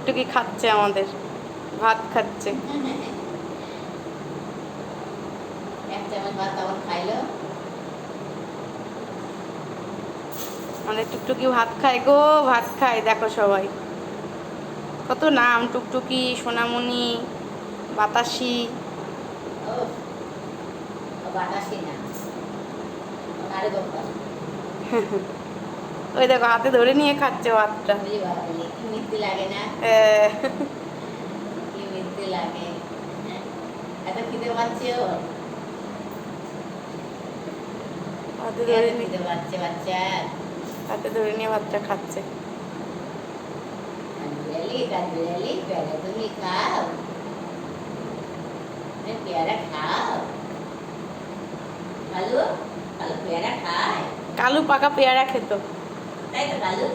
টুকটুকি খাচ্ছে, আমাদের ভাত খাচ্ছে। এক চামচ ভাত তখন খাইলো। আমাদের টুকটুকি ভাত খায় গো, ভাত খায়। দেখো সবাই কত নাম, টুকটুকি, সোনামণি, বাতাসি। ও বাতাসি না, আরে বাবা, ওই দেখো হাতে ধরে নিয়ে খাচ্ছে ভাতটা। বুঝি বাবা, কি মিথ্যে লাগে না, হ্যাঁ, কি মিথ্যে লাগে। এত খিদে পাচ্ছে ওর, হাতে এত ধরে নিয়ে, খিদে পাচ্ছে বাচ্চা। হাতে ধরে নিয়ে ভাতটা খাচ্ছে। কানবিড়ালি কানবিড়ালি, পেয়ারা তুমি খাও, পেয়ারা খাও। কালু, কালু পেয়ারা খায়, কালু পাকা পেয়ারা খেত। তাই তো কালু।